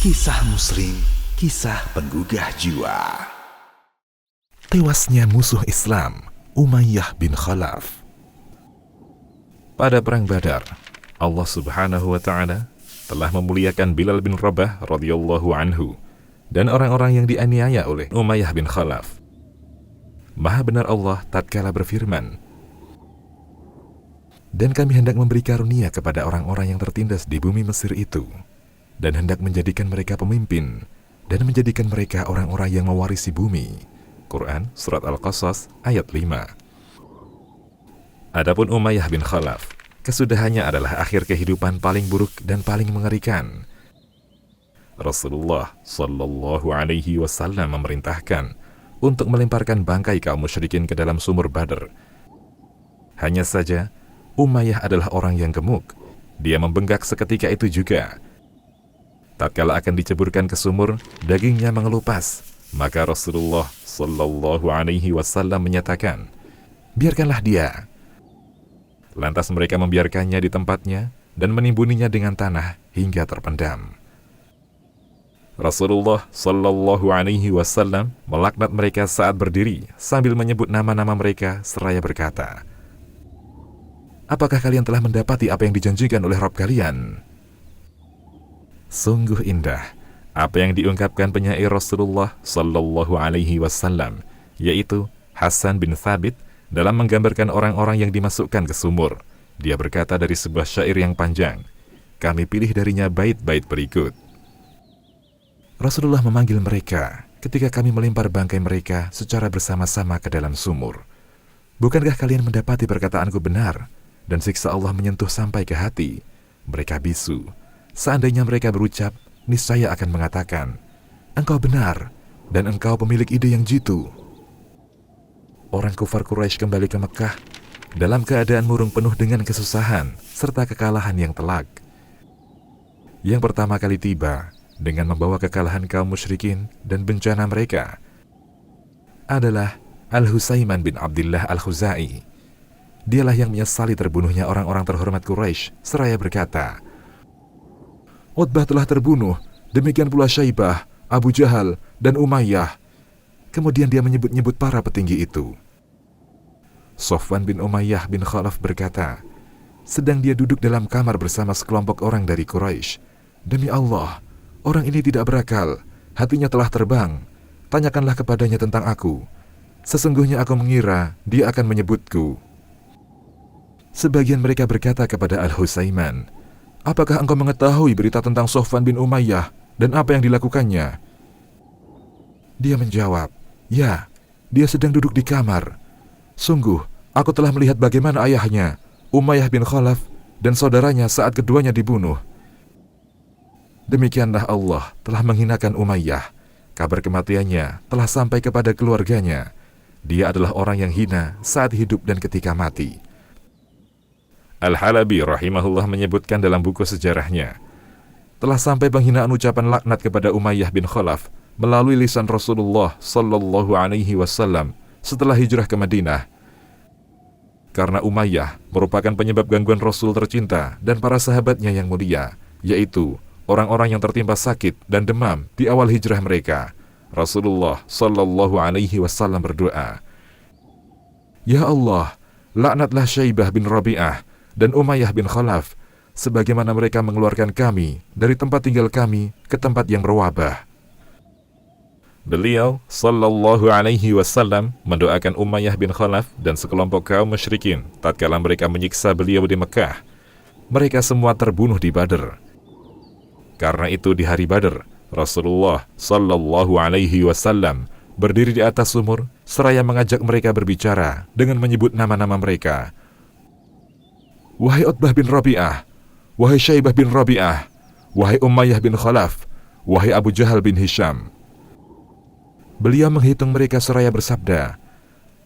Kisah Muslim, kisah penggugah jiwa. Tewasnya musuh Islam, Umayyah bin Khalaf. Pada perang Badar, Allah Subhanahu wa Ta'ala telah memuliakan Bilal bin Rabah radhiyallahu anhu dan orang-orang yang dianiaya oleh Umayyah bin Khalaf. Maha benar Allah tatkala berfirman, "Dan kami hendak memberi karunia kepada orang-orang yang tertindas di bumi Mesir itu, dan hendak menjadikan mereka pemimpin, dan menjadikan mereka orang-orang yang mewarisi bumi." Quran Surat Al-Qasas ayat 5. Adapun Umayyah bin Khalaf, kesudahannya adalah akhir kehidupan paling buruk dan paling mengerikan. Rasulullah Sallallahu Alaihi Wasallam memerintahkan untuk melemparkan bangkai kaum musyrikin ke dalam sumur Badr. Hanya saja, Umayyah adalah orang yang gemuk. Dia membengkak seketika itu juga. Tatkala akan diceburkan ke sumur, dagingnya mengelupas. Maka Rasulullah Sallallahu Alaihi Wasallam menyatakan, "Biarkanlah dia." Lantas mereka membiarkannya di tempatnya dan menimbuninya dengan tanah hingga terpendam. Rasulullah Sallallahu Alaihi Wasallam melaknat mereka saat berdiri sambil menyebut nama-nama mereka seraya berkata, "Apakah kalian telah mendapati apa yang dijanjikan oleh Rabb kalian?" Sungguh indah apa yang diungkapkan penyair Rasulullah Sallallahu Alaihi Wasallam, yaitu Hasan bin Thabit dalam menggambarkan orang-orang yang dimasukkan ke sumur. Dia berkata dari sebuah syair yang panjang, kami pilih darinya bait-bait berikut. Rasulullah memanggil mereka ketika kami melempar bangkai mereka secara bersama-sama ke dalam sumur. Bukankah kalian mendapati perkataanku benar dan siksa Allah menyentuh sampai ke hati? Mereka bisu. Seandainya mereka berucap, niscaya akan mengatakan, engkau benar dan engkau pemilik ide yang jitu. Orang kufar Quraisy kembali ke Mekah dalam keadaan murung penuh dengan kesusahan serta kekalahan yang telak. Yang pertama kali tiba dengan membawa kekalahan kaum musyrikin dan bencana mereka adalah Al-Husayman bin Abdullah Al-Khuzai. Dialah yang menyesali terbunuhnya orang-orang terhormat Quraisy seraya berkata, Utbah telah terbunuh, demikian pula Syaibah, Abu Jahal, dan Umayyah. Kemudian dia menyebut-nyebut para petinggi itu. Sofwan bin Umayyah bin Khalaf berkata, sedang dia duduk dalam kamar bersama sekelompok orang dari Quraisy. Demi Allah, orang ini tidak berakal, hatinya telah terbang. Tanyakanlah kepadanya tentang aku. Sesungguhnya aku mengira dia akan menyebutku. Sebagian mereka berkata kepada Al-Husayman, apakah engkau mengetahui berita tentang Sofwan bin Umayyah dan apa yang dilakukannya? Dia menjawab, ya, dia sedang duduk di kamar. Sungguh, aku telah melihat bagaimana ayahnya, Umayyah bin Khalaf, dan saudaranya saat keduanya dibunuh. Demikianlah Allah telah menghinakan Umayyah. Kabar kematiannya telah sampai kepada keluarganya. Dia adalah orang yang hina saat hidup dan ketika mati. Al-Halabi rahimahullah menyebutkan dalam buku sejarahnya, telah sampai penghinaan ucapan laknat kepada Umayyah bin Khalaf melalui lisan Rasulullah Sallallahu Alaihi Wasallam setelah hijrah ke Madinah. Karena Umayyah merupakan penyebab gangguan Rasul tercinta dan para sahabatnya yang mulia, yaitu orang-orang yang tertimpa sakit dan demam di awal hijrah mereka. Rasulullah Sallallahu Alaihi Wasallam berdoa, Ya Allah, laknatlah Syaibah bin Rabi'ah dan Umayyah bin Khalaf, sebagaimana mereka mengeluarkan kami dari tempat tinggal kami ke tempat yang berwabah. Beliau Sallallahu Alaihi Wasallam mendoakan Umayyah bin Khalaf dan sekelompok kaum musyrikin tatkala mereka menyiksa beliau di Mekah. Mereka semua terbunuh di Badr. Karena itu di hari Badr, Rasulullah Sallallahu Alaihi Wasallam berdiri di atas sumur seraya mengajak mereka berbicara dengan menyebut nama-nama mereka. Wahai Utbah bin Rabi'ah, wahai Syaibah bin Rabi'ah, wahai Umayyah bin Khalaf, wahai Abu Jahal bin Hisham. Beliau menghitung mereka seraya bersabda,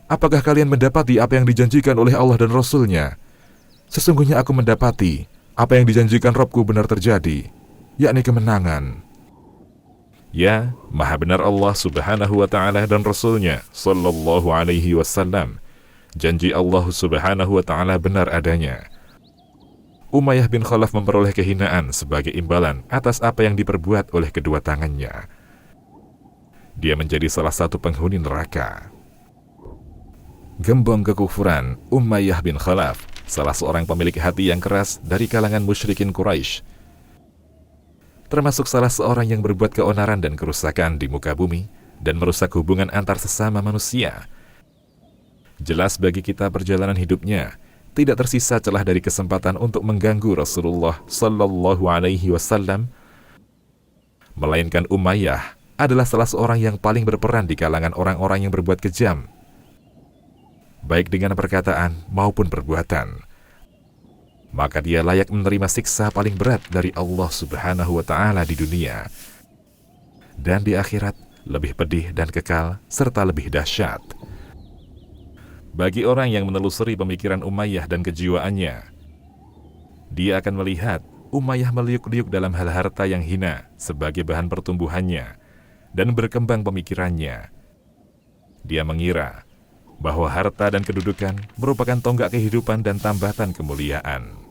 apakah kalian mendapati apa yang dijanjikan oleh Allah dan Rasul-Nya? Sesungguhnya aku mendapati apa yang dijanjikan Rabbku benar terjadi, yakni kemenangan. Ya, maha benar Allah Subhanahu wa Ta'ala dan Rasul-Nya Sallallahu Alaihi Wasallam. Janji Allah Subhanahu wa Ta'ala benar adanya. Umayyah bin Khalaf memperoleh kehinaan sebagai imbalan atas apa yang diperbuat oleh kedua tangannya. Dia menjadi salah satu penghuni neraka. Gembong kekufuran Umayyah bin Khalaf, salah seorang pemilik hati yang keras dari kalangan musyrikin Quraisy, termasuk salah seorang yang berbuat keonaran dan kerusakan di muka bumi dan merusak hubungan antar sesama manusia. Jelas bagi kita perjalanan hidupnya tidak tersisa celah dari kesempatan untuk mengganggu Rasulullah Sallallahu Alaihi Wasallam, melainkan Umayyah adalah salah seorang yang paling berperan di kalangan orang-orang yang berbuat kejam, baik dengan perkataan maupun perbuatan. Maka dia layak menerima siksa paling berat dari Allah Subhanahu wa Ta'ala di dunia, dan di akhirat lebih pedih dan kekal serta lebih dahsyat. Bagi orang yang menelusuri pemikiran Umayyah dan kejiwaannya, dia akan melihat Umayyah meliuk-liuk dalam hal harta yang hina sebagai bahan pertumbuhannya dan berkembang pemikirannya. Dia mengira bahwa harta dan kedudukan merupakan tonggak kehidupan dan tambatan kemuliaan.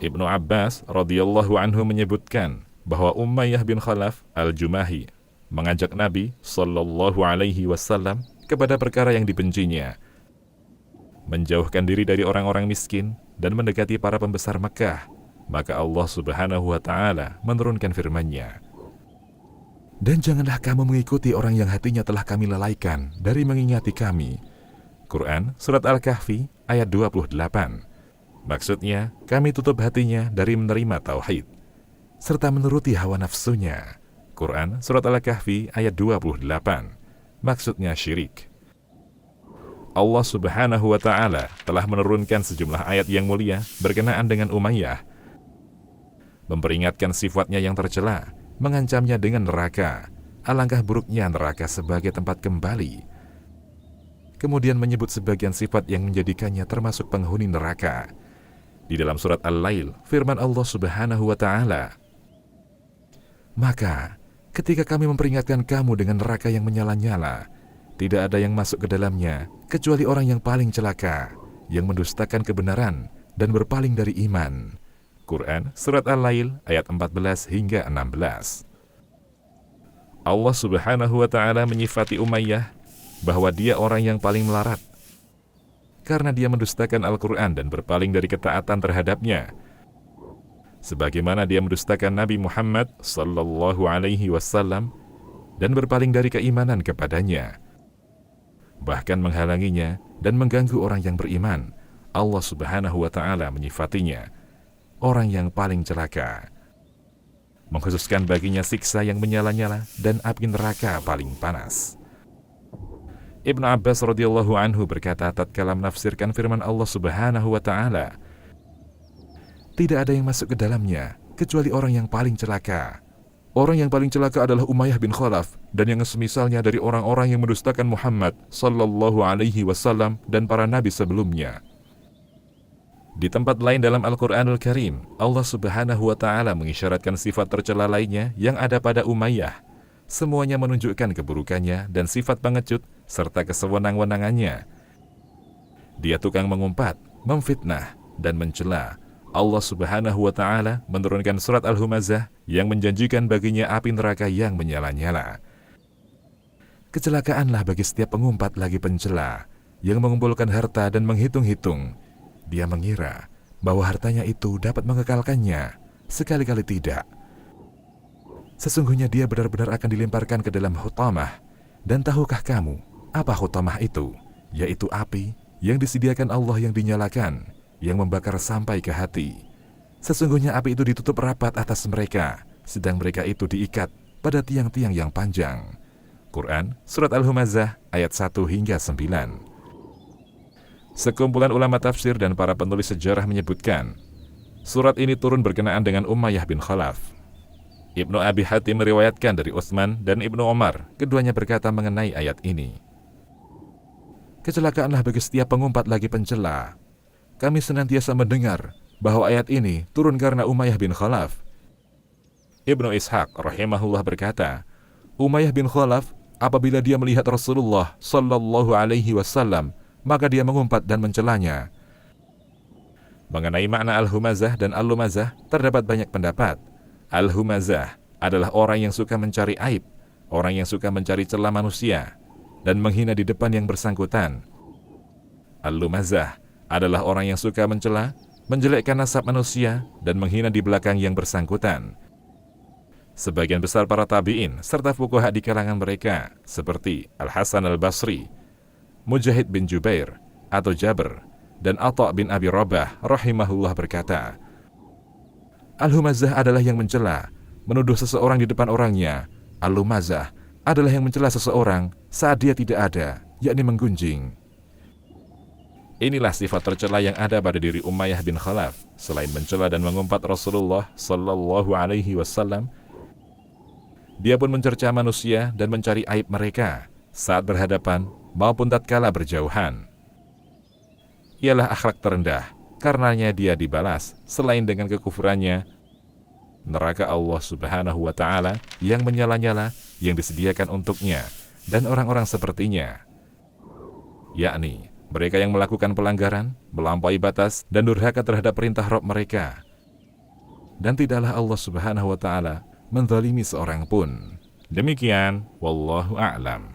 Ibnu Abbas radhiyallahu anhu menyebutkan bahwa Umayyah bin Khalaf al-Jumahi mengajak Nabi Sallallahu Alaihi Wasallam kepada perkara yang dibencinya, menjauhkan diri dari orang-orang miskin dan mendekati para pembesar Mekah. Maka Allah Subhanahu wa Ta'ala menurunkan firman-Nya, "Dan janganlah kamu mengikuti orang yang hatinya telah kami lalaikan dari mengingati kami." Quran Surat Al-Kahfi ayat 28. Maksudnya, kami tutup hatinya dari menerima tauhid serta menuruti hawa nafsunya. Quran Surat Al-Kahfi ayat 28. Maksudnya syirik. Allah Subhanahu wa Ta'ala telah menurunkan sejumlah ayat yang mulia berkenaan dengan Umayyah, memperingatkan sifatnya yang tercela, mengancamnya dengan neraka, alangkah buruknya neraka sebagai tempat kembali. Kemudian menyebut sebagian sifat yang menjadikannya termasuk penghuni neraka. Di dalam surat Al-Lail, firman Allah Subhanahu wa Ta'ala, "Maka ketika kami memperingatkan kamu dengan neraka yang menyala-nyala, tidak ada yang masuk ke dalamnya kecuali orang yang paling celaka, yang mendustakan kebenaran dan berpaling dari iman." Quran Surat Al-Lail ayat 14 hingga 16. Allah Subhanahu wa Ta'ala menyifati Umayyah bahwa dia orang yang paling melarat karena dia mendustakan Al-Quran dan berpaling dari ketaatan terhadapnya, sebagaimana dia mendustakan Nabi Muhammad Sallallahu Alaihi Wasallam dan berpaling dari keimanan kepadanya, bahkan menghalanginya dan mengganggu orang yang beriman. Allah Subhanahu wa Ta'ala menyifatinya orang yang paling celaka, mengkhususkan baginya siksa yang menyala-nyala dan api neraka paling panas. Ibnu Abbas radhiyallahu anhu berkata tatkala menafsirkan firman Allah Subhanahu wa Ta'ala, "Tidak ada yang masuk ke dalamnya kecuali orang yang paling celaka." Orang yang paling celaka adalah Umayyah bin Khalaf dan yang semisalnya dari orang-orang yang mendustakan Muhammad Sallallahu Alaihi Wasallam dan para nabi sebelumnya. Di tempat lain dalam Al-Quranul Karim, Allah Subhanahu wa Ta'ala mengisyaratkan sifat tercela lainnya yang ada pada Umayyah. Semuanya menunjukkan keburukannya dan sifat pengecut serta kesewenang-wenangannya. Dia tukang mengumpat, memfitnah, dan mencela. Allah Subhanahu wa Ta'ala menurunkan surat Al-Humazah yang menjanjikan baginya api neraka yang menyala-nyala. Kecelakaanlah bagi setiap pengumpat lagi pencela yang mengumpulkan harta dan menghitung-hitung. Dia mengira bahwa hartanya itu dapat mengekalkannya, sekali-kali tidak. Sesungguhnya dia benar-benar akan dilemparkan ke dalam hutamah. Dan tahukah kamu apa hutamah itu? Yaitu api yang disediakan Allah yang dinyalakan, yang membakar sampai ke hati. Sesungguhnya api itu ditutup rapat atas mereka, sedang mereka itu diikat pada tiang-tiang yang panjang. Quran Surat Al-Humazah ayat 1 hingga 9. Sekumpulan ulama tafsir dan para penulis sejarah menyebutkan, surat ini turun berkenaan dengan Umayyah bin Khalaf. Ibnu Abi Hatim meriwayatkan dari Utsman dan Ibnu Umar, keduanya berkata mengenai ayat ini, "Kecelakaanlah bagi setiap pengumpat lagi pencela." Kami senantiasa mendengar bahwa ayat ini turun karena Umayyah bin Khalaf. Ibnu Ishaq rahimahullah berkata, Umayyah bin Khalaf apabila dia melihat Rasulullah Sallallahu Alaihi Wasallam, maka dia mengumpat dan mencelanya. Mengenai makna al-humazah dan al-lumazah, terdapat banyak pendapat. Al-humazah adalah orang yang suka mencari aib, orang yang suka mencari celah manusia, dan menghina di depan yang bersangkutan. Al-lumazah adalah orang yang suka mencela, menjelekkan nasab manusia, dan menghina di belakang yang bersangkutan. Sebagian besar para tabi'in serta fuqaha di kalangan mereka, seperti Al-Hasan Al-Basri, Mujahid bin Jubair atau Jabir, dan Atha bin Abi Rabah rahimahullah berkata, Al-humazah adalah yang mencela, menuduh seseorang di depan orangnya. Al-lumazah adalah yang mencela seseorang saat dia tidak ada, yakni menggunjing. Inilah sifat tercela yang ada pada diri Umayyah bin Khalaf. Selain mencela dan mengumpat Rasulullah sallallahu alaihi wasallam, dia pun mencerca manusia dan mencari aib mereka saat berhadapan maupun tatkala berjauhan. Ialah akhlak terendah, karenanya dia dibalas selain dengan kekufurannya neraka Allah Subhanahu wa taala yang menyala-nyala yang disediakan untuknya dan orang-orang sepertinya, yakni mereka yang melakukan pelanggaran, melampaui batas dan durhaka terhadap perintah Rabb mereka. Dan tidaklah Allah Subhanahu wa taala menzalimi seorang pun. Demikian, wallahu a'lam.